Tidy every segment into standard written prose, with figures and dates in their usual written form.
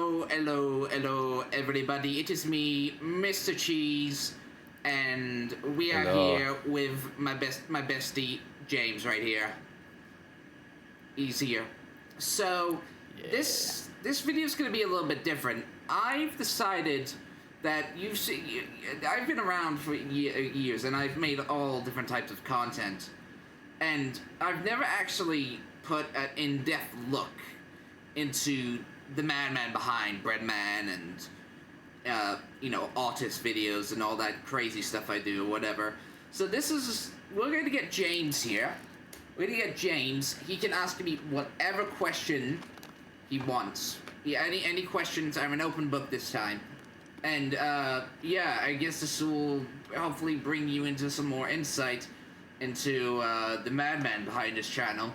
Hello, everybody. It is me, Mr. Cheese, and we are Hello. here with my bestie, James, right here. He's here. So, Yeah. this video is going to be a little bit different. I've decided that I've been around for years, and I've made all different types of content, and I've never actually put an in-depth look into the madman behind Breadman and Autist videos and all that crazy stuff I do or whatever. So we're going to get James here. We're going to get James. He can ask me whatever question he wants. Yeah, any questions. I'm an open book this time. And I guess this will hopefully bring you into some more insight into the madman behind this channel.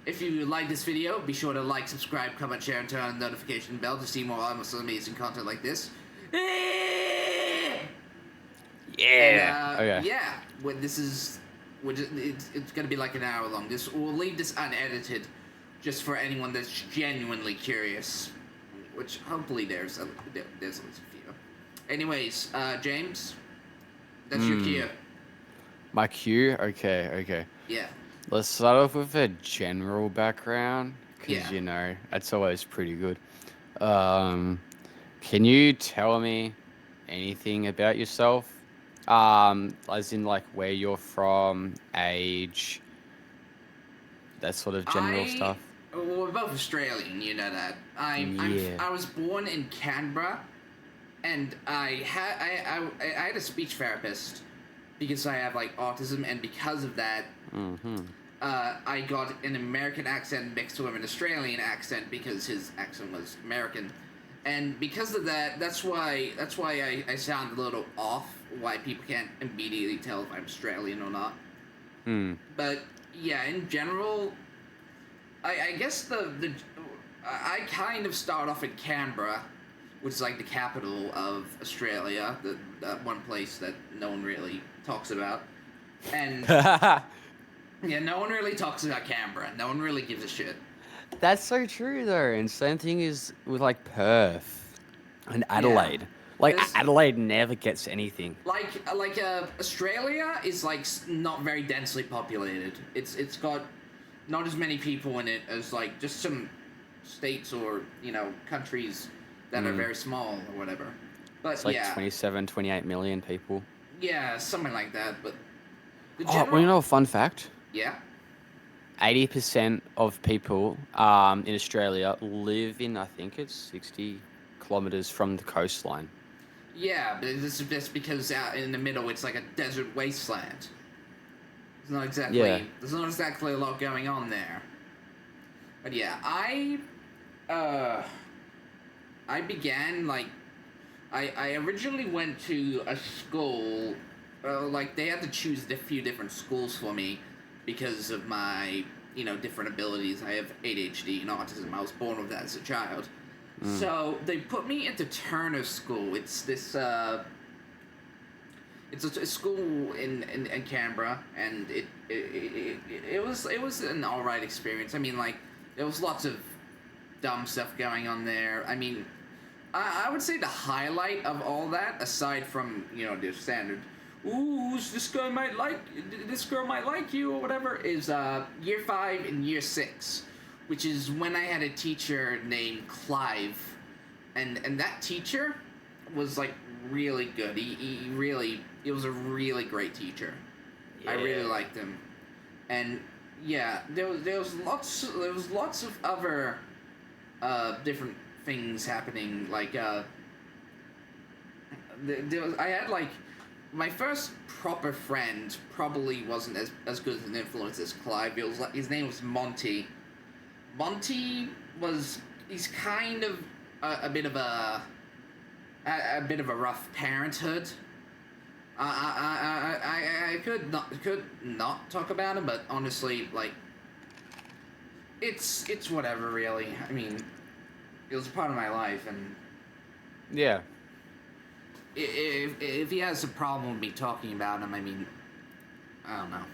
If you like this video, be sure to like, subscribe, comment, share, and turn on the notification bell to see more amazing content like this. Yeah. And, Okay. yeah, it's gonna be like an hour long. We'll leave this unedited, just for anyone that's genuinely curious, which hopefully there's at least a few. Anyways, James, that's your cue. My cue? Okay. Yeah. Let's start off with a general background, because, Yeah. that's always pretty good. Can you tell me anything about yourself? As in, like, where you're from, age, that sort of general stuff? Well, we're both Australian, you know that. Yeah. I was born in Canberra, and I had a speech therapist because I have like autism, and because of that, I got an American accent mixed with an Australian accent because his accent was American, and because of that, that's why I sound a little off. Why people can't immediately tell if I'm Australian or not. But yeah, in general, I guess I kind of start off in Canberra, which is like the capital of Australia, the one place that no one really talks about, and yeah, no one really talks about Canberra. No one really gives a shit. That's so true, though. And same thing is with, like, Perth and Adelaide. Like, There's- Adelaide never gets anything. Australia is like not very densely populated. It's got not as many people in it as like just some states or countries that are very small or whatever. But It's like yeah, 27, 28 million people. yeah, something like that. But the Oh, well, you know a fun fact? yeah. 80% of people in Australia live in, I think it's 60 kilometers from the coastline. Yeah, but this is just because out in the middle it's like a desert wasteland. There's not exactly a lot going on there. But yeah, I began like I originally went to a school. Like they had to choose a few different schools for me because of my different abilities. I have ADHD and autism. I was born with that as a child. So they put me into Turner School. It's this it's a school in Canberra, and it was an alright experience. I mean, like there was lots of dumb stuff going on there. I mean, I would say the highlight of all that, aside from the standard, ooh, this girl might like you or whatever, is year 5 and year 6, which is when I had a teacher named Clive, and that teacher was like really good. He was a really great teacher. Yeah. I really liked him, and yeah, there was lots of other different things happening. Like I had like my first proper friend probably wasn't as good an influence as Clive. His name was Monty. He's kind of a bit of a rough parenthood. I could not talk about him, but honestly, like it's whatever, really. I mean, it was a part of my life, and Yeah. if he has a problem with me talking about him, I mean, I don't know.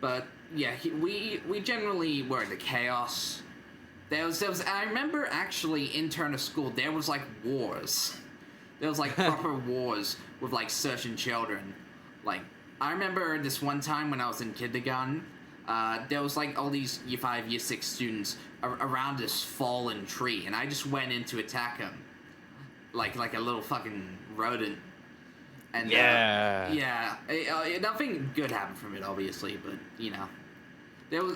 But yeah, we generally were into chaos. There was. I remember actually in Turner School there was like wars. There was like proper wars with like certain children. Like I remember this one time when I was in kindergarten. There was like all these year 5, year 6 students around this fallen tree, and I just went in to attack them, like a little fucking rodent. And nothing good happened from it, obviously, but you know,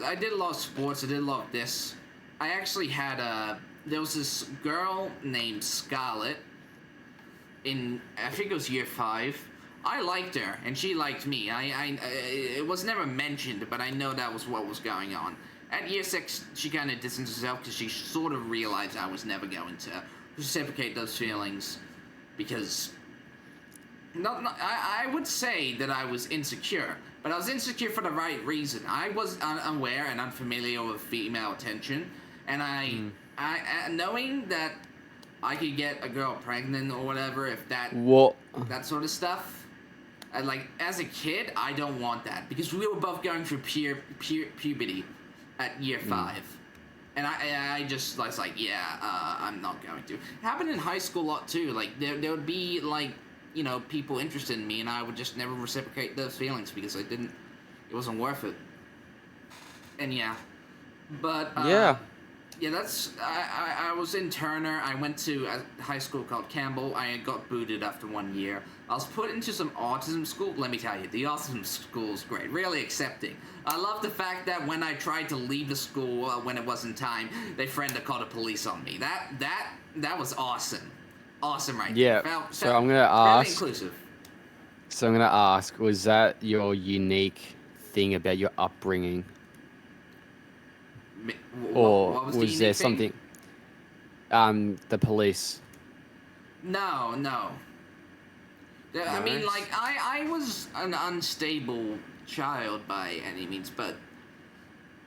I did a lot of sports. I did a lot of this. I actually had there was this girl named Scarlett I think it was year 5. I liked her, and she liked me. It was never mentioned, but I know that was what was going on. At year 6, she kind of distanced herself because she sort of realized I was never going to reciprocate those feelings, because I would say that I was insecure, but I was insecure for the right reason. I was unaware and unfamiliar with female attention, and I knowing that I could get a girl pregnant or whatever, if that sort of stuff. And like as a kid, I don't want that, because we were both going through puberty at year 5, and I just was like, I'm not going to. It happened in high school a lot too. Like there would be like, you know, people interested in me, and I would just never reciprocate those feelings because it wasn't worth it. And but that's I was in Turner. I went to a high school called Campbell. I got booted after 1 year. I was put into some autism school. Let me tell you, the autism school is great, really accepting. I love the fact that when I tried to leave the school when it wasn't time, they friend called the police on me. That was awesome. Awesome, right? Yeah. So I'm gonna ask. Very inclusive. So I'm gonna ask, was that your unique thing about your upbringing, or what was there something? The police. No. I mean, like, I was an unstable child by any means, but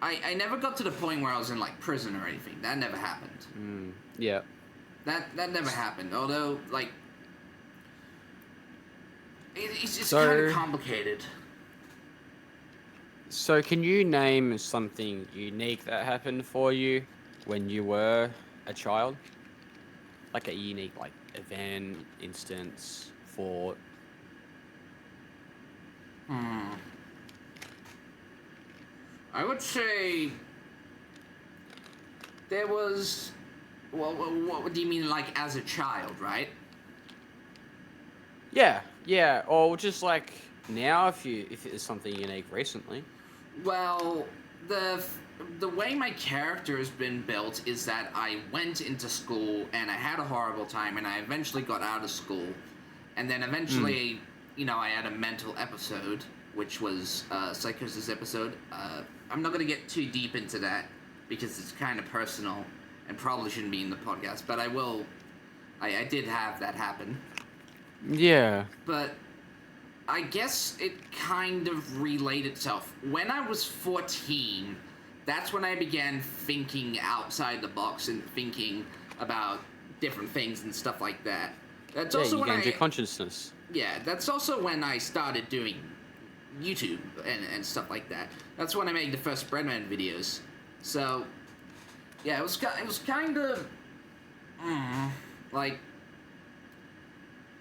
I never got to the point where I was in, like, prison or anything. That never happened. Yeah. That never happened, although, like, it's So- kind of complicated. So can you name something unique that happened for you when you were a child? Like a unique, like, event, instance, thought. I would say there was... Well, what do you mean, like, as a child, right? Yeah, or just like now, if it's something unique recently. Well, the way my character has been built is that I went into school and I had a horrible time, and I eventually got out of school, and then eventually, you know, I had a mental episode, which was a psychosis episode. I'm not gonna get too deep into that because it's kind of personal and probably shouldn't be in the podcast, but I will. I did have that happen. Yeah. But I guess it kind of relayed itself. When I was 14, that's when I began thinking outside the box and thinking about different things and stuff like that. That's also you when gained your consciousness. Yeah, that's also when I started doing YouTube and stuff like that. That's when I made the first Breadman videos. So, yeah, it was kind of like,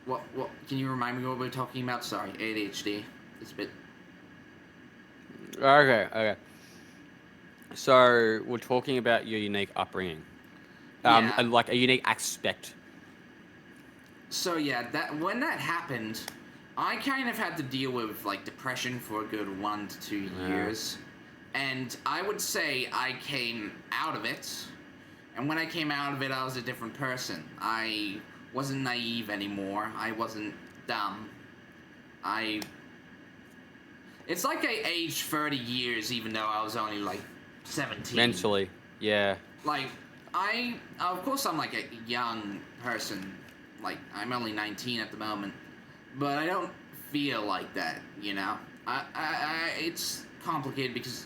what can you remind me what we were talking about? Sorry, ADHD. It's a bit... Okay. So we're talking about your unique upbringing. Yeah. And like a unique aspect. So yeah, when that happened, I kind of had to deal with like depression for a good 1 to 2 years. And I would say I came out of it. And when I came out of it, I was a different person. I wasn't naive anymore. I wasn't dumb. It's like I aged 30 years even though I was only like 17. Mentally, yeah. Like, of course I'm like a young person. Like, I'm only 19 at the moment. But I don't feel like that, you know? It's complicated because,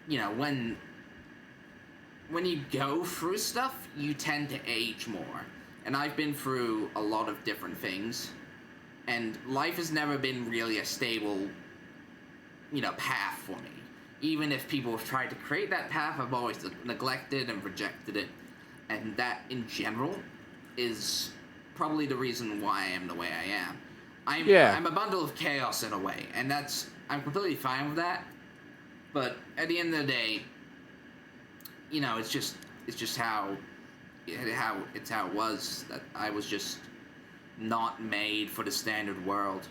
you know, when you go through stuff, you tend to age more. And I've been through a lot of different things. And life has never been really a stable, you know, path for me. even if people have tried to create that path, I've always neglected and rejected it. And that, in general, is probably the reason why I am the way I am. I'm a bundle of chaos in a way, and I'm completely fine with that. But at the end of the day, it's just how it was, that I was just not made for the standard world.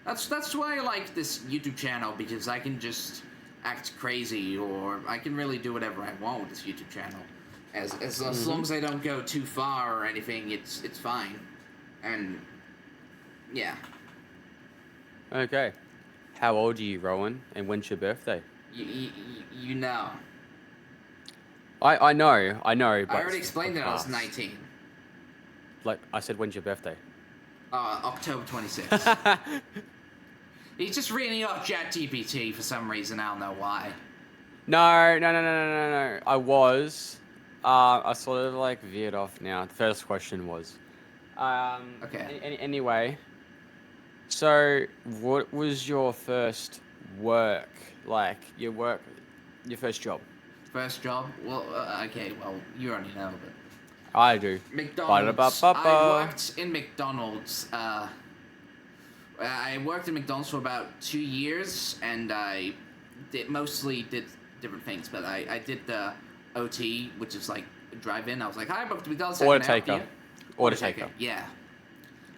That's why I like this YouTube channel, because I can just act crazy, or I can really do whatever I want with this YouTube channel. As long as I don't go too far or anything, it's fine. And yeah. Okay. How old are you, Rowan? And when's your birthday? You know. I know, but I already explained that I was 19. Like, I said, when's your birthday? October 26th. He's just reading off ChatGPT for some reason, I don't know why. No. I was. I sort of like veered off now. The first question was. Okay. Anyway, so what was your first work? Like, your first job? First job? Well, okay, well, you already know, but... I do. McDonald's. I worked in McDonald's. I worked in McDonald's for about 2 years, and I mostly did different things, but I did the OT, which is like drive-in. I was like, hi, I'm up to McDonald's. Order taker. Order taker. Yeah.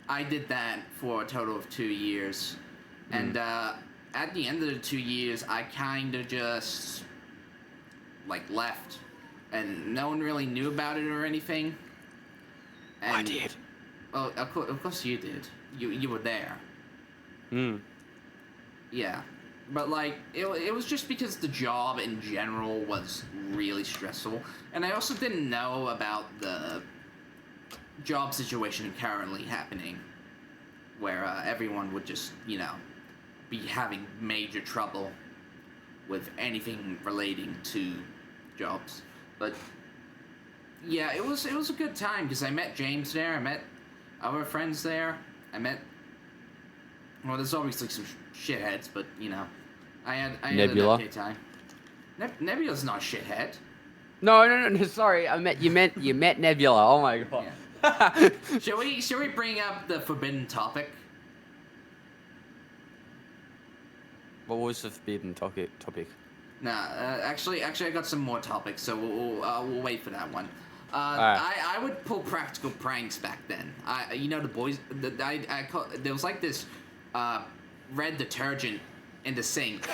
I did that for a total of 2 years. And at the end of the 2 years, I kind of just, like, left. And no one really knew about it or anything. And, I did. Well, of course you did. You were there. Yeah. But, like, it was just because the job in general was really stressful. And I also didn't know about the job situation currently happening, where everyone would just, be having major trouble with anything relating to jobs. But yeah, it was a good time, because I met James there, I met other friends there, well, there's obviously some shitheads, but I had Nebula. an okay time. Nebula's not a shithead. No, sorry, you met Nebula. Oh my god. Yeah. Shall we bring up the forbidden topic? What was the forbidden topic? Nah, actually, I got some more topics, so we'll wait for that one. I would pull practical pranks back then. The boys, there was like this red detergent in the sink.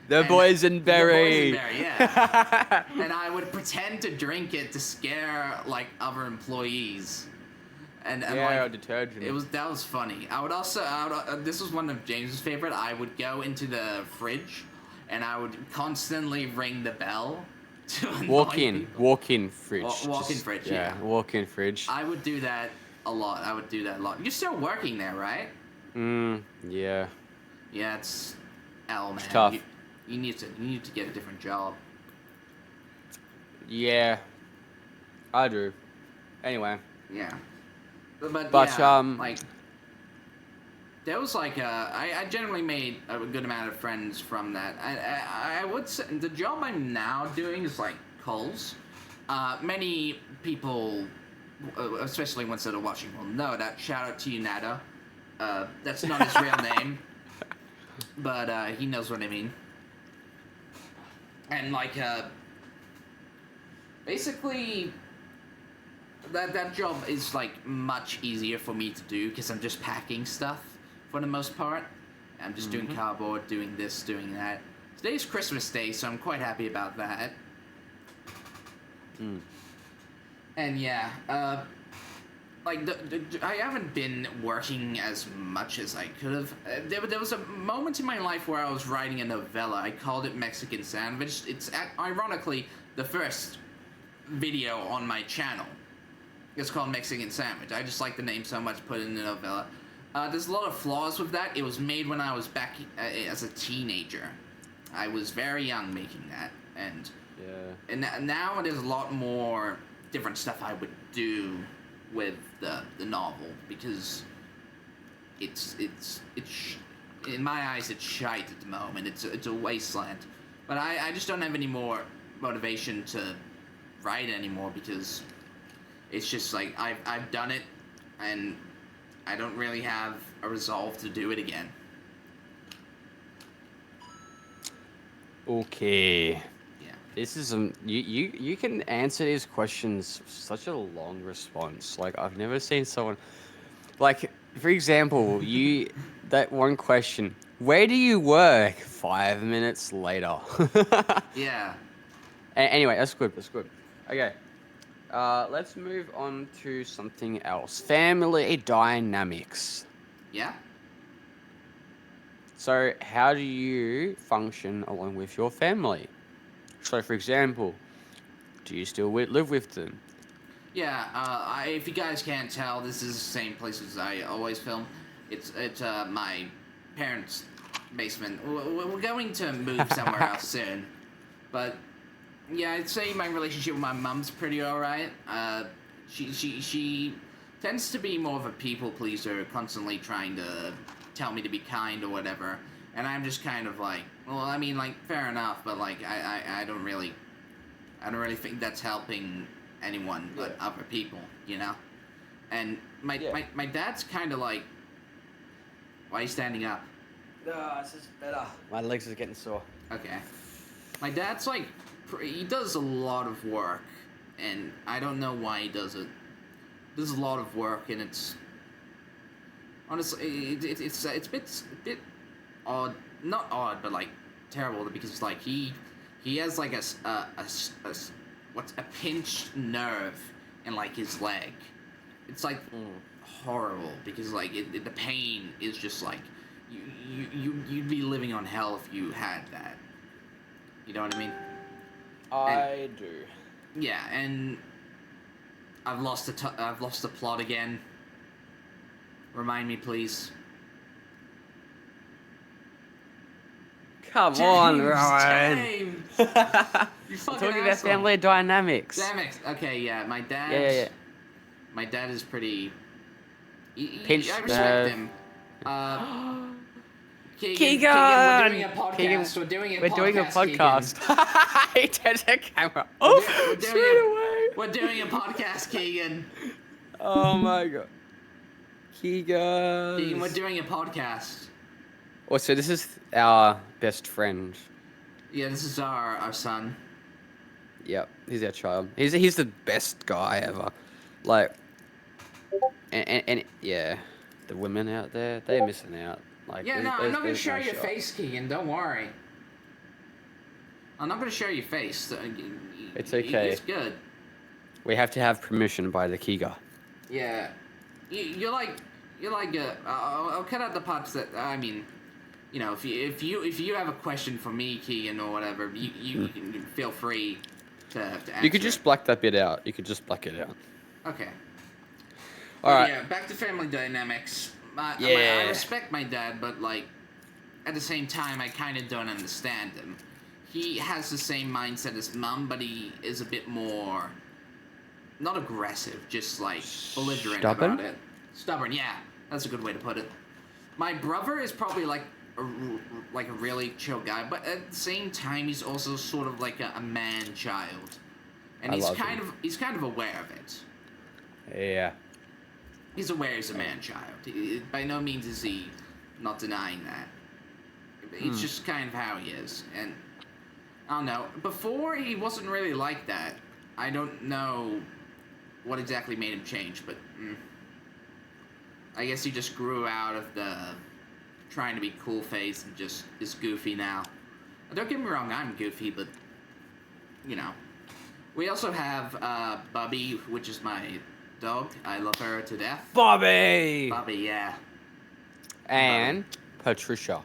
The boysenberry. Yeah. And I would pretend to drink it to scare like other employees. And like, detergent. That was funny. I would also this was one of James's favorite. I would go into the fridge, and I would constantly ring the bell to annoy people. Walk-in fridge. Walk-in fridge. Yeah. Walk-in fridge. I would do that a lot. You're still working there, right? Yeah. Yeah, it's man. It's tough. You need to get a different job. Yeah. I do. Anyway. Yeah. But yeah, like, there was like I generally made a good amount of friends from that. I would say the job I'm now doing is like Coles. Many people, especially ones that are watching, will know that. Shout out to you, Nada. That's not his real name, but he knows what I mean. And like basically, that job is like much easier for me to do, because I'm just packing stuff for the most part. I'm just doing cardboard, doing this, doing that. Today's Christmas Day, so I'm quite happy about that. And yeah, like I haven't been working as much as I could have. There was a moment in my life where I was writing a novella. I called it Mexican Sandwich. It's ironically the first video on my channel. It's called Mexican Sandwich. I just like the name so much, put it in the novella. There's a lot of flaws with that. It was made when I was back as a teenager. I was very young making that, and now there's a lot more different stuff I would do with the novel, because it's in my eyes it's shite at the moment. It's a wasteland. But I just don't have any more motivation to write anymore because it's just like I've done it, and I don't really have a resolve to do it again. Okay. Yeah. This is you can answer these questions with such a long response. Like I've never seen someone like for example, you that one question, where do you work? 5 minutes later. Yeah. Anyway, that's good. That's good. Okay. Let's move on to something else. Family dynamics. Yeah. So, how do you function along with your family? So, for example, do you still live with them? Yeah. If you guys can't tell, this is the same place as I always film. It's my parents' basement. We're going to move somewhere else soon, but yeah, I'd say my relationship with my mom's pretty alright. She tends to be more of a people pleaser, constantly trying to tell me to be kind or whatever. And I'm just kind of like, well, I mean, like, fair enough, but like, I don't really think that's helping anyone but other people, you know. And my dad's kind of like, why are you standing up? No, this is better. My legs are getting sore. Okay. My dad's like, he does a lot of work, and I don't know why he does it. There's a lot of work, and it's honestly, it's a bit odd, not odd, but like terrible because like he has like what's a pinched nerve in like his leg. It's like horrible because like the pain is just like you'd be living on hell if you had that. You know what I mean? I do. Yeah, and I've lost the plot again. Remind me, please. Come on, Ryan. James! You I'm fucking talking about asshole. family dynamics. Damn it. Okay, yeah, my dad. Yeah. My dad is pretty. Pinched I respect nerve. him. Keegan, Keegan! we're doing a podcast. Keegan, we're doing a podcast. He turns the camera We're off doing straight away. We're doing a podcast, Keegan. Oh my god. Keegan. Keegan, we're doing a podcast. Oh, so this is our best friend. Yeah, this is our son. Yep, he's our child. He's the best guy ever. Like, and yeah, the women out there, they're missing out. Like, Yeah, no, I'm not gonna there's show no your shot. face, Keegan. Don't worry. I'm not gonna show your face. It's okay. It's good. We have to have permission by the Kiga. Yeah, you're like I'll cut out the parts that I mean. You know, if you have a question for me, Keegan, or whatever, you can feel free to answer. You could just black that bit out. You could just black it out. Okay. All right. Yeah, back to family dynamics. Yeah. I respect my dad, but like, at the same time, I kind of don't understand him. He has the same mindset as mom, but he is a bit more, not aggressive, just like belligerent Stubborn? about it. Stubborn, yeah, that's a good way to put it. My brother is probably like a really chill guy, but at the same time, he's also sort of like a man child, and he's kind of aware of it. Yeah. He's aware he's a man child. By no means is he not denying that. It's just kind of how he is, and I don't know. Before he wasn't really like that. I don't know what exactly made him change, but I guess he just grew out of the trying to be cool phase and just is goofy now. Don't get me wrong, I'm goofy, but you know. We also have Bubby, which is my dog. I love her to death. Bobby! Bobby, yeah. And Patricia.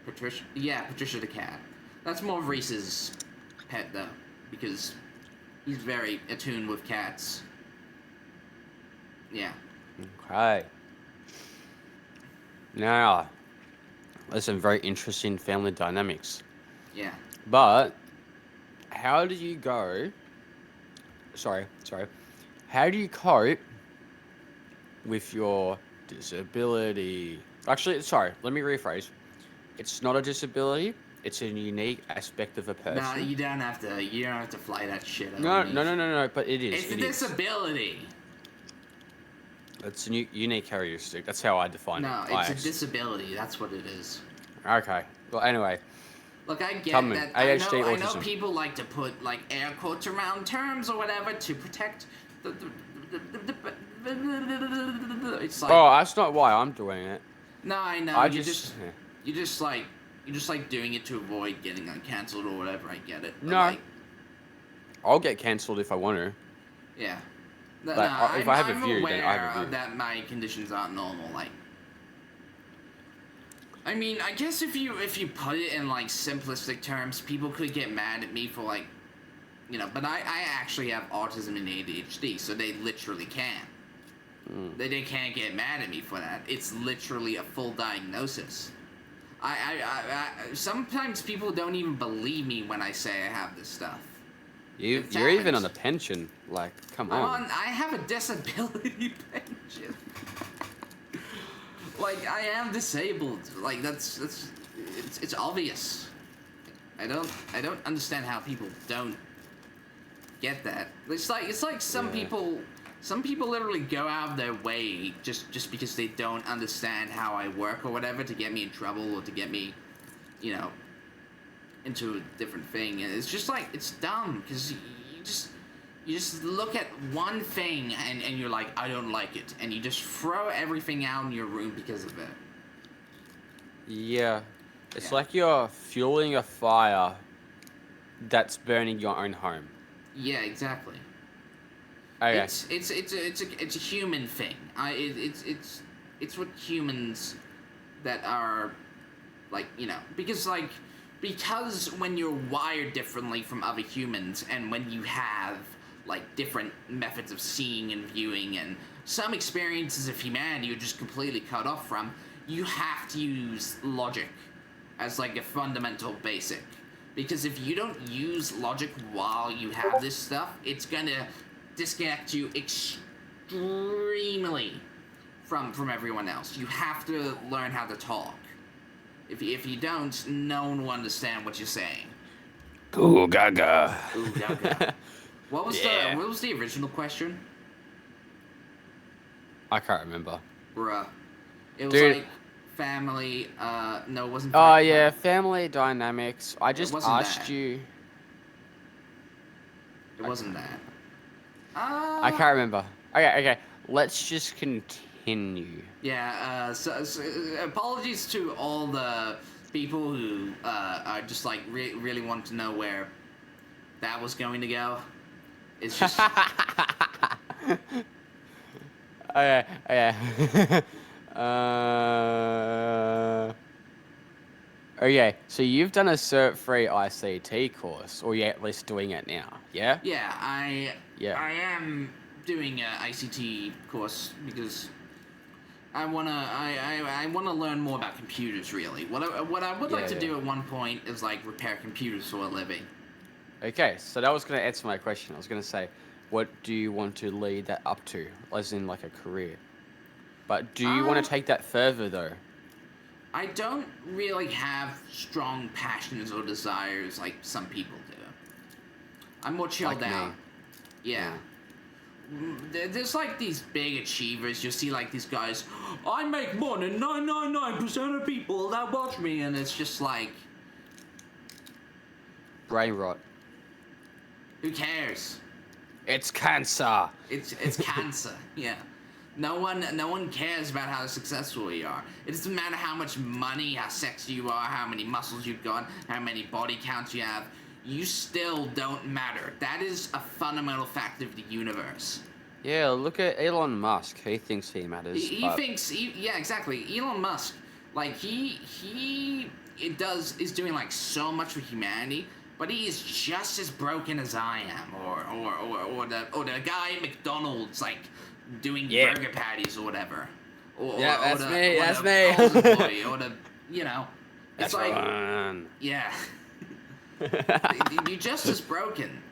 Patricia, yeah, Patricia the cat. That's more of Reese's pet though, because he's very attuned with cats. Yeah. Okay. Now, there's some very interesting family dynamics. Yeah. But how do you go? Sorry. How do you cope with your disability? Actually, sorry, let me rephrase. It's not a disability, It's a unique aspect of a person. Nah, you don't have to. You don't have to fly that shit over No, me. no. But it is. It's a It is. disability. It's a unique characteristic. That's how I define No, it. it's a disability. That's what it is. Okay. Well, anyway. Look, I get Tell me, that. ADHD, I know autism. people like to put like air quotes around terms or whatever to protect the it's like. Oh, that's not why I'm doing it. No, I know. I you just. just like doing it to avoid getting cancelled or whatever. I get it. But No. like, I'll get cancelled if I want to. yeah. Like, if I have a view, then I have a view. That my conditions aren't normal. Like, I mean, I guess if you put it in like simplistic terms, people could get mad at me for like, you know. But I actually have autism and ADHD, so they literally can. They can't get mad at me for that. It's literally a full diagnosis. I sometimes people don't even believe me when I say I have this stuff. You're even on a pension. Like, come on. I have a disability pension. Like, I am disabled. Like, it's obvious. I don't understand how people don't get that. It's like some people literally go out of their way just because they don't understand how I work or whatever to get me in trouble or to get me, you know, into a different thing. And it's just like, it's dumb because you just look at one thing and you're like, I don't like it, and you just throw everything out in your room because of it. Yeah. It's like you're fueling a fire that's burning your own home. Yeah, exactly. Okay. It's a human thing. It's what humans that are, like, you know, because when you're wired differently from other humans, and when you have like different methods of seeing and viewing, and some experiences of humanity you're just completely cut off from, you have to use logic as like a fundamental basic. Because if you don't use logic while you have this stuff, it's gonna disconnect you extremely from everyone else. You have to learn how to talk. If you don't, no one will understand what you're saying. Ooh, gaga. Ooh, gaga. What was the original question? I can't remember. Bruh. It was Dude. like family, no, it wasn't. Oh, yeah, family dynamics. I just wasn't asked that. you. It wasn't that. I can't remember. Okay. Let's just continue. Yeah, so apologies to all the people who are just like really want to know where that was going to go. It's just... Okay. Okay, so you've done a Cert 3 ICT course, or you're at least doing it now, yeah? Yeah, I am doing an ICT course because I wanna learn more about computers. Really, what I would like to do at one point is like repair computers for a living. Okay, so that was going to answer my question. I was going to say, what do you want to lead that up to, as in like a career? But do you want to take that further though? I don't really have strong passions or desires like some people do. I'm more chilled Like me. out. Yeah. There's like these big achievers. You'll see like these guys, I make more than 999% of people that watch me, and it's just like, Brain rot. who cares? It's cancer. It's cancer. Yeah. No one cares about how successful you are. It doesn't matter how much money, how sexy you are, how many muscles you've got, how many body counts you have. You still don't matter. That is a fundamental fact of the universe. Yeah, look at Elon Musk. He thinks he matters. He thinks, yeah, exactly. Elon Musk, like is doing like so much for humanity, but he is just as broken as I am, or the guy at McDonald's, like doing burger patties or whatever. That's me. Or the, you know, it's That's like, fun. yeah. You're just as broken.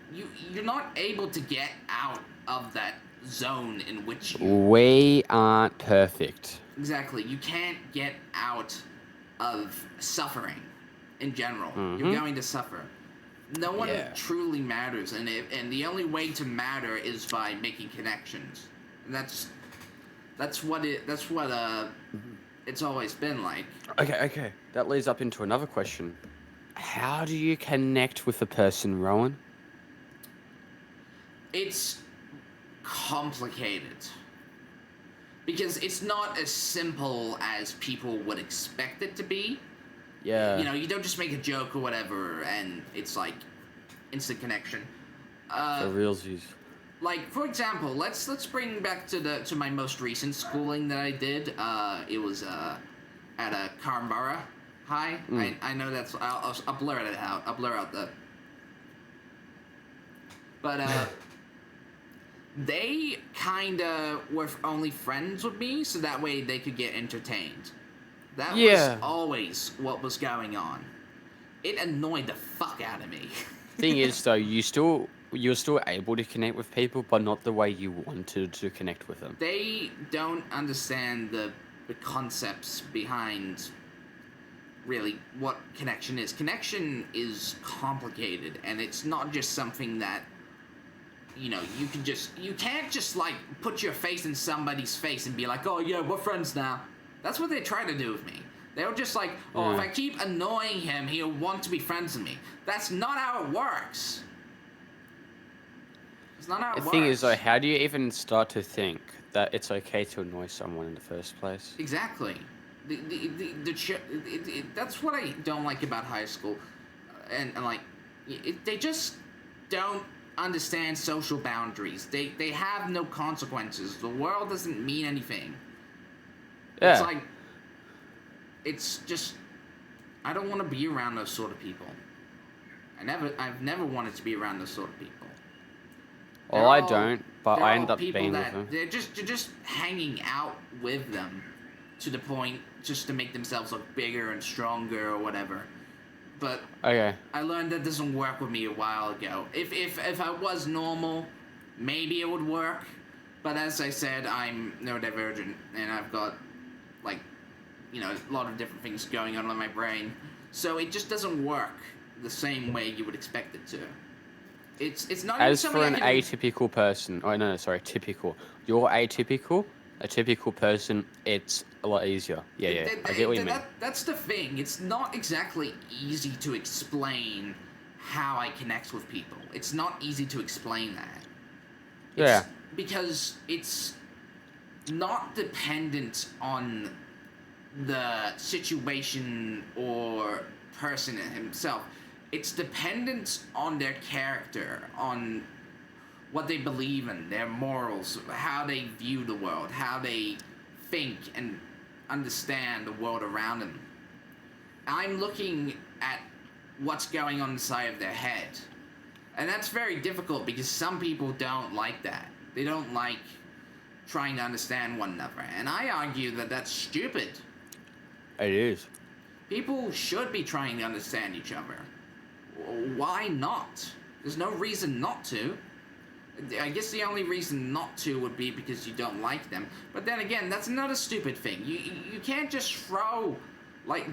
You're not able to get out of that zone in which We aren't perfect. exactly, you can't get out of suffering. in general. Mm-hmm. You're going to suffer. No one Yeah. truly matters, and the only way to matter is by making connections. And that's what it's always been like. Okay. That leads up into another question. How do you connect with a person, Rowan? It's complicated. Because it's not as simple as people would expect it to be. Yeah. You know, you don't just make a joke or whatever, and it's like instant connection. For realsies. Like, for example, let's bring back to my most recent schooling that I did. It was at a Carnborough High. I know that's I'll blur it out. I'll blur out the. But they kinda were only friends with me, so that way they could get entertained. That Yeah. was always what was going on. It annoyed the fuck out of me. Thing is, though, you're still able to connect with people, but not the way you wanted to connect with them. They don't understand the concepts behind really what connection is. Connection is complicated, and it's not just something that you can't just like put your face in somebody's face and be like, oh yeah, we're friends now. That's what they try to do with me. They were just like, oh, if I keep annoying him, he'll want to be friends with me. That's not how it works. It's not how it works. The thing is, though, how do you even start to think that it's okay to annoy someone in the first place? Exactly. That's what I don't like about high school, and like, they just don't understand social boundaries. They have no consequences. The world doesn't mean anything. Yeah. It's like, it's just, I don't want to be around those sort of people. I've never wanted to be around those sort of people. Well, I don't, but I end up people being that with them. you're just hanging out with them to the point just to make themselves look bigger and stronger or whatever. But Okay. I learned that doesn't work with me a while ago. If I was normal, maybe it would work. But as I said, I'm neurodivergent, and I've got like, a lot of different things going on in my brain. So it just doesn't work the same way you would expect it to. It's not As even for an something I can... atypical person, typical. You're atypical. A typical person, it's a lot easier. Yeah. I get what you mean. That's the thing. It's not exactly easy to explain how I connect with people. It's not easy to explain that. Yeah. Because it's not dependent on the situation or person himself. It's dependent on their character, on what they believe in, their morals, how they view the world, how they think and understand the world around them. I'm looking at what's going on inside of their head. And that's very difficult because some people don't like that. They don't like trying to understand one another. And I argue that that's stupid. It is. People should be trying to understand each other. Why not? There's no reason not to. I guess the only reason not to would be because you don't like them. But then again, that's another stupid thing. You can't just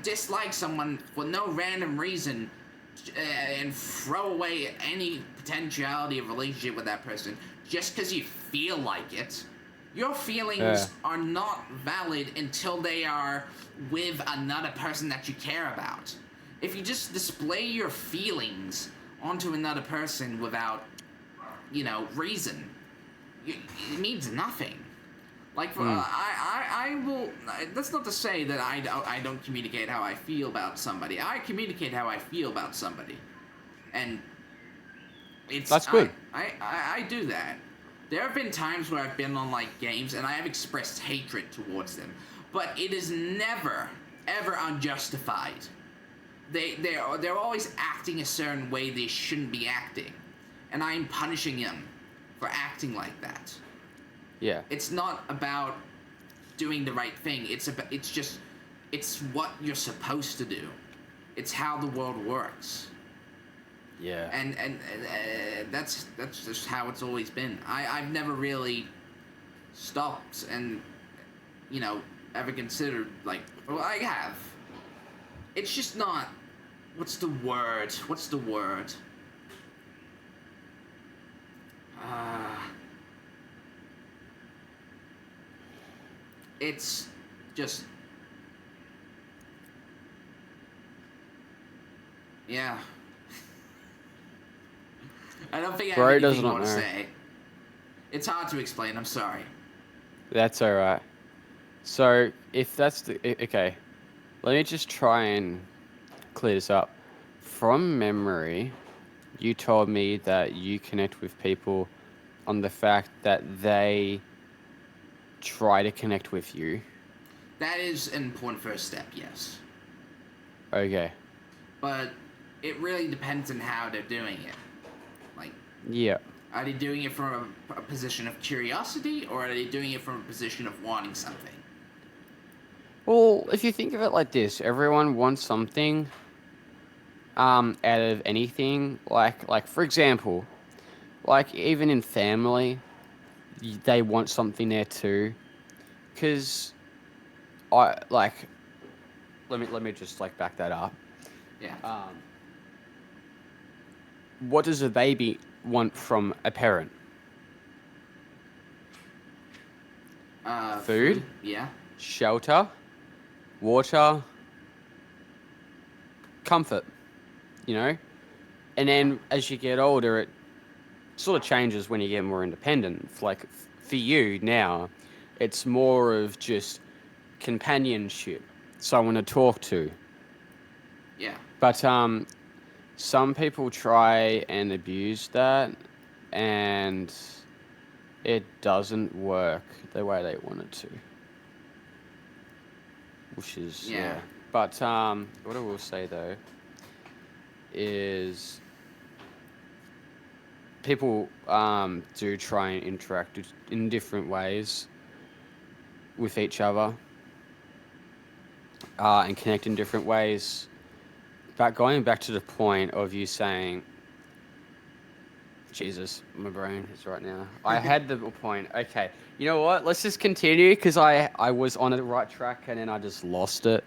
dislike someone for no random reason and throw away any potentiality of relationship with that person just because you feel like it. Your feelings are not valid until they are with another person that you care about. If you just display your feelings onto another person without, reason, it means nothing. Like, I will. That's not to say that I don't communicate how I feel about somebody. I communicate how I feel about somebody, and That's good. I do that. There have been times where I've been on like games and I have expressed hatred towards them, but it is never ever unjustified. They're always acting a certain way they shouldn't be acting, and I'm punishing them for acting like that. Yeah. It's not about doing the right thing. It's what you're supposed to do. It's how the world works. Yeah. And that's just how it's always been. I've never really stopped and ever considered like, well, I have. It's just not What's the word? What's the word? It's just... Yeah. I don't think I have Bro does anything more not to know. say. It's hard to explain, I'm sorry. That's alright. So, if that's okay, let me just try and clear this up. From memory, you told me that you connect with people on the fact that they try to connect with you. That is an important first step, yes. Okay. But it really depends on how they're doing it. Like, Yeah. are they doing it from a position of curiosity, or are they doing it from a position of wanting something? Well, if you think of it like this, everyone wants something out of anything. Like for example, like even in family, they want something there too. Cause I like let me just like back that up. Yeah. What does a baby want from a parent? Food, Yeah. shelter, water, comfort, you know? And then as you get older, it sort of changes when you get more independent. Like for you now, it's more of just companionship, someone to talk to. Yeah. But some people try and abuse that, and it doesn't work the way they want it to. Which is Yeah. But what I will say though is people do try and interact in different ways with each other and connect in different ways. But going back to the point of you saying, Jesus, my brain is right now. I had the point. Okay, you know what? Let's just continue because I was on the right track and then I just lost it.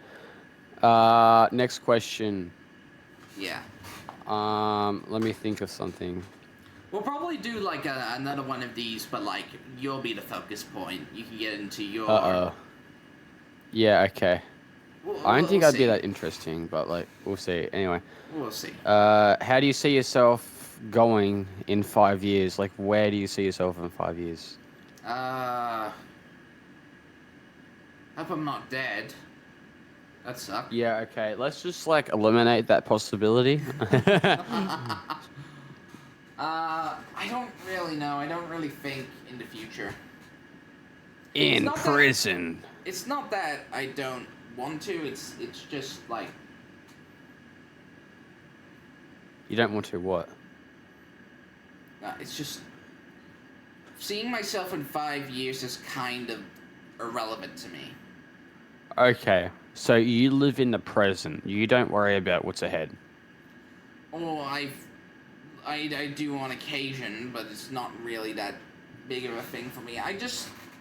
Next question. Yeah. Let me think of something. We'll probably do like another one of these, but like you'll be the focus point. You can get into your. Yeah. Okay. I don't think We'll I'd be see. that interesting, but like we'll see. Anyway. We'll see. How do you see yourself going in 5 years? Like, where do you see yourself in 5 years? Hope I'm not dead. That sucks. Yeah. Okay. Let's just like eliminate that possibility. I don't really know. I don't really think in the future. In prison. It's not that I don't want to. It's just like You don't want to what? it's just seeing myself in 5 years is kind of irrelevant to me. Okay. So you live in the present. You don't worry about what's ahead. Oh, I do on occasion, but it's not really that big of a thing for me.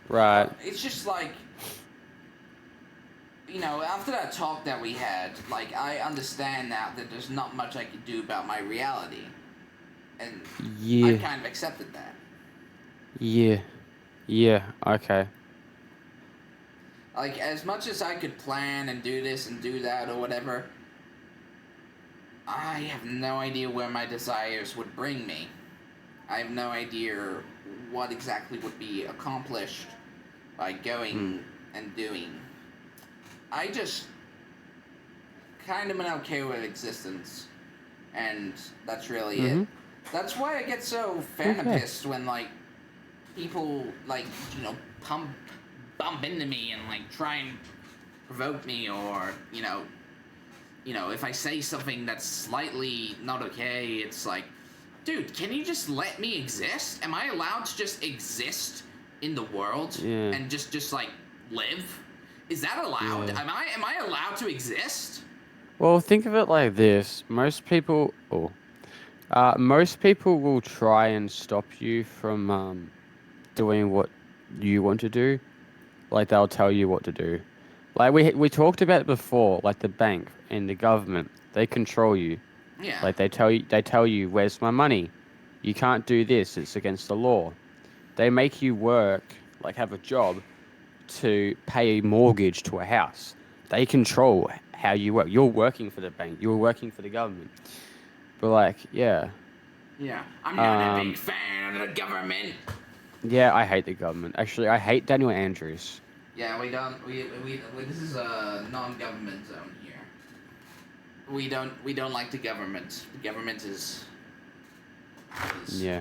Right. It's just like, you know, after that talk that we had, like, I understand now that there's not much I can do about my reality. And Yeah. I've kind of accepted that. Yeah. Yeah. Okay. Like, as much as I could plan and do this and do that or whatever, I have no idea where my desires would bring me. I have no idea what exactly would be accomplished by going and doing. I just kind of been okay with existence, and that's really it. That's why I get so pissed when like people like bump into me and like try and provoke me, or you know if I say something that's slightly not okay, it's like, dude, can you just let me exist? Am I allowed to just exist in the world and just like live? Is that allowed? Yeah. Am I allowed to exist? Well, think of it like this. Most people will try and stop you from doing what you want to do. Like they'll tell you what to do. Like we talked about before, like the bank and the government. They control you. Yeah. Like they tell you, where's my money? You can't do this. It's against the law. They make you work, like have a job, to pay a mortgage to a house. They control how you work. You're working for the bank. You're working for the government. But like, yeah, Yeah. I'm not a big um, fan of the government. yeah, I hate the government. Actually, I hate Daniel Andrews. Yeah, we don't. We this is a non-government zone here. We don't like the government. The government is Yeah,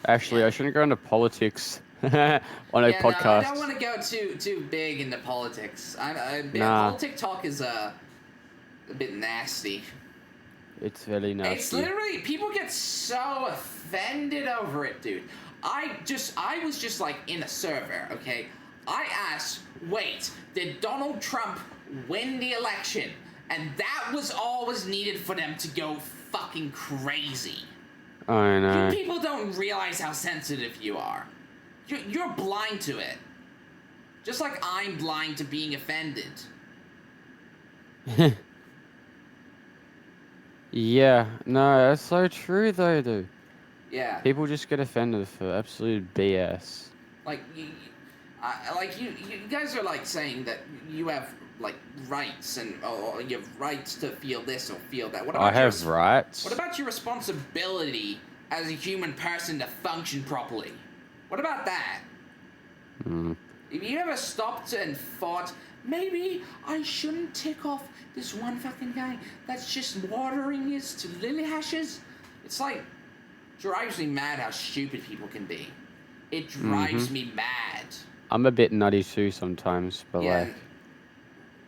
actually, yeah. I shouldn't go into politics on a Yeah, no, I don't podcast. want to go too big into politics. Nah, Politic talk is a bit nasty. it's very It's nasty. literally people get so offended over it, dude. I was just like in a server, okay? I asked, wait, did Donald Trump win the election? And that was all was needed for them to go fucking crazy. I You know. people don't realize how sensitive you are. You're blind to it. Just like I'm blind to being offended. Yeah, no, that's so true though, dude. Yeah. People just get offended for absolute BS. Like you guys are like saying that you have like rights and or you have rights to feel this or feel that. What I about have rights. what about your responsibility as a human person to function properly? What about that? Mm. If you ever stopped and thought, maybe I shouldn't tick off this one fucking guy that's just watering his to lily hashes, it's like drives me mad how stupid people can be. It drives me mad. I'm a bit nutty too sometimes, but Yeah, like,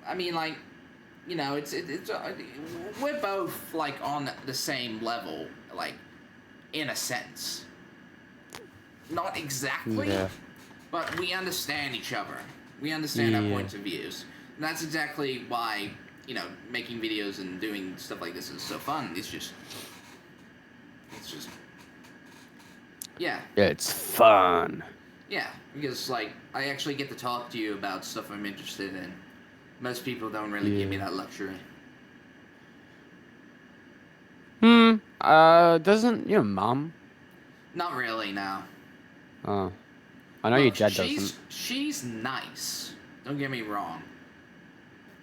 I mean, like, you know, it's we're both like on the same level, like, in a sense. Not exactly, yeah, but we understand each other. We understand our Yeah. points of views. And that's exactly why, you know, making videos and doing stuff like this is so fun. It's just, yeah, it's fun. yeah. Because like I actually get to talk to you about stuff I'm interested in. Most people don't really give me Yeah. that luxury. Doesn't your mum? Not really, no. Oh, I know your Look, dad doesn't. she's nice. Don't get me wrong.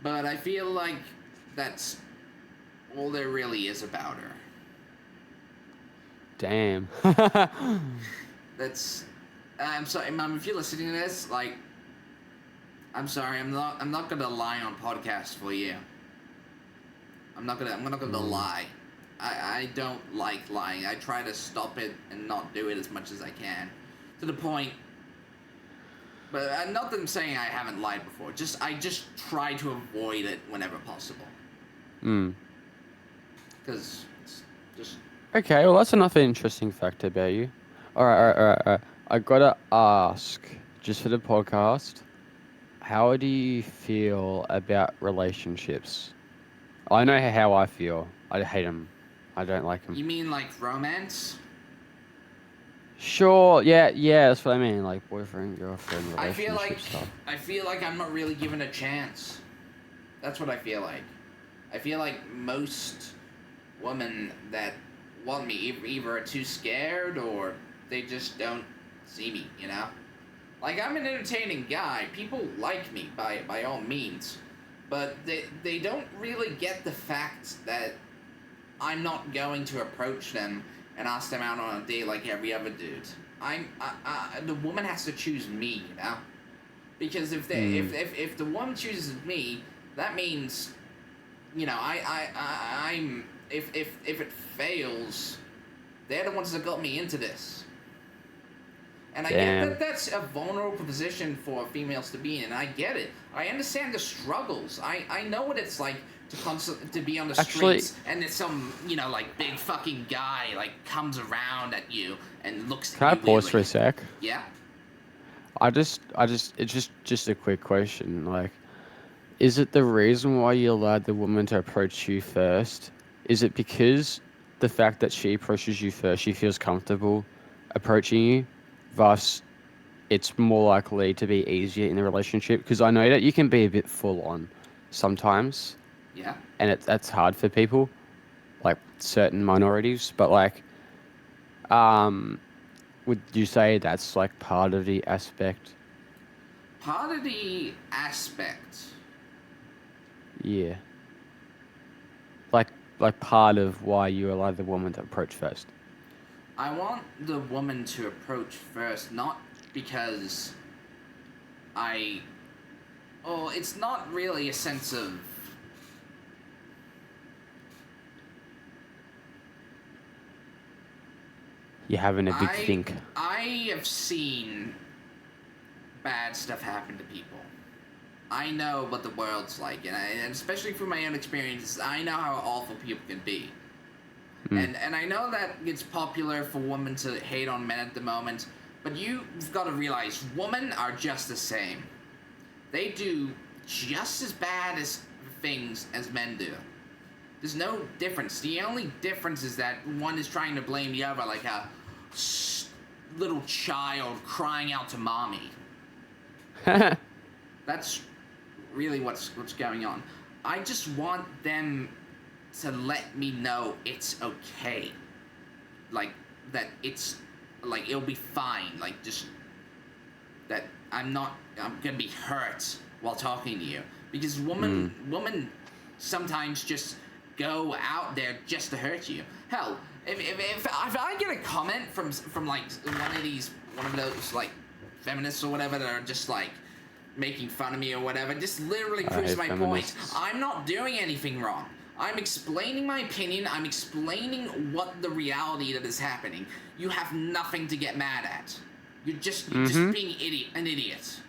But I feel like that's all there really is about her. Damn. That's I'm sorry, Mom, if you're listening to this, like I'm sorry, I'm not gonna lie on podcast for you. I'm not gonna lie. I don't like lying. I try to stop it and not do it as much as I can. To the point but not that I'm saying I haven't lied before. I just try to avoid it whenever possible. Because it's just Okay, well that's another interesting fact about you. All right. I gotta ask, just for the podcast, how do you feel about relationships? I know how I feel. I hate them. I don't like them. You mean like romance? Sure, yeah, that's what I mean. Like boyfriend, girlfriend, I feel relationship like stuff. I'm not really given a chance. That's what I feel like. I feel like most women that want me either are too scared or they just don't see me, you know? Like I'm an entertaining guy. People like me by all means. But they don't really get the fact that I'm not going to approach them and ask them out on a date like every other dude. The woman has to choose me, you know? Because if the woman chooses me, that means, you know, I'm if it fails, they're the ones that got me into this. And I get Damn. that that's a vulnerable position for females to be in, and I get it. I understand the struggles. I know what it's like to be on the Actually- streets and that some, you know, like big fucking guy like comes around at you and looks Can I at you pause for a weirdly. sec? Yeah? It's just a quick question. Like, is it the reason why you allowed the woman to approach you first? Is it because the fact that she approaches you first, she feels comfortable approaching you, thus it's more likely to be easier in the relationship? Because I know that you can be a bit full on sometimes, Yeah. and that's hard for people. like certain minorities, but like, um, would you say that's like part of the aspect? Part of the aspect. Yeah. Like like part of why you allow the woman to approach first. I want the woman to approach first, not because I. Oh, it's not really a sense of. You're having a big I think. I have seen bad stuff happen to people. I know what the world's like, and especially from my own experiences, I know how awful people can be. Mm. And I know that it's popular for women to hate on men at the moment, but you've got to realize women are just the same. They do just as bad as things as men do. There's no difference. The only difference is that one is trying to blame the other like a little child crying out to mommy. That's really what's going on. I just want them to let me know it's okay. Like, that it's, like, it'll be fine. Like, just, that I'm gonna be hurt while talking to you. Because women sometimes just go out there just to hurt you. Hell, if I get a comment from like one of those like feminists or whatever that are just like making fun of me or whatever, just literally proves my point. I'm not doing anything wrong. I'm explaining my opinion. I'm explaining what the reality that is happening. You have nothing to get mad at. You're just being an idiot.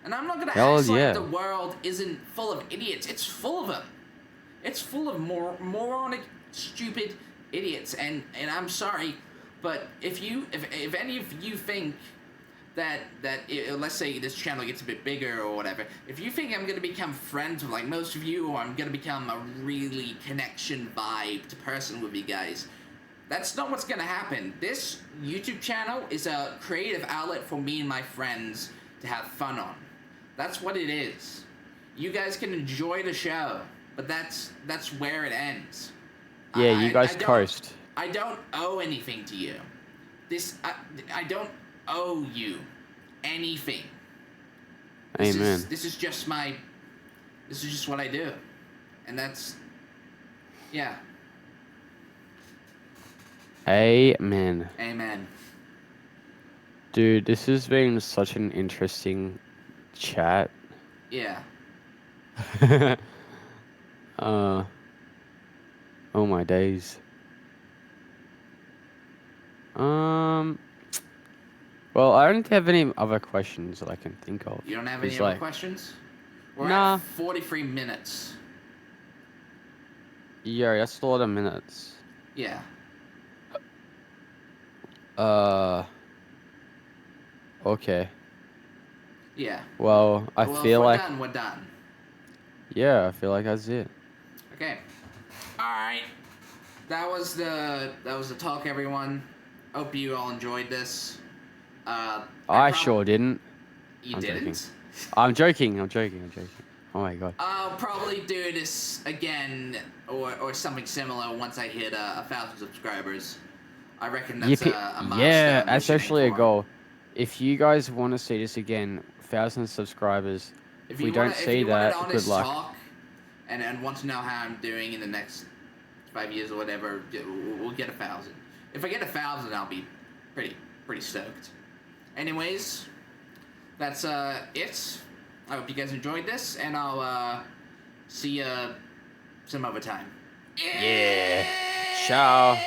And I'm not gonna act like the world isn't full of idiots. It's full of them. It's full of moronic, stupid idiots. And I'm sorry, but if any of you think that let's say this channel gets a bit bigger or whatever, if you think I'm gonna become friends with like most of you, or I'm gonna become a really connection vibed person with you guys, that's not what's gonna happen. This YouTube channel is a creative outlet for me and my friends to have fun on. That's what it is. You guys can enjoy the show, but that's where it ends. Yeah, you guys coast. I don't owe anything to you. I don't owe you anything. Amen. This is just what I do. And that's, yeah. Amen. Amen. Dude, this has been such an interesting chat. Yeah. Oh my days. Well, I don't have any other questions that I can think of. You don't have any other questions? We're nah. at 43 minutes. Yeah, that's a lot of minutes. Yeah. Okay. Yeah. Well, I feel like we're done. Yeah, I feel like that's it. Okay. All right. That was the talk, everyone. Hope you all enjoyed this. I sure didn't. You didn't? Joking. I'm joking. Oh my god. I'll probably do this again or something similar once I hit 1,000 subscribers. I reckon that's a milestone. Yeah, that's actually a goal. If you guys want to see this again, 1,000 subscribers. If we don't see that, good luck. Talk and want to know how I'm doing in the next 5 years or whatever, we'll get 1,000. If I get 1,000, I'll be pretty stoked. Anyways, that's it. I hope you guys enjoyed this, and I'll see you some other time. Yeah. Ciao.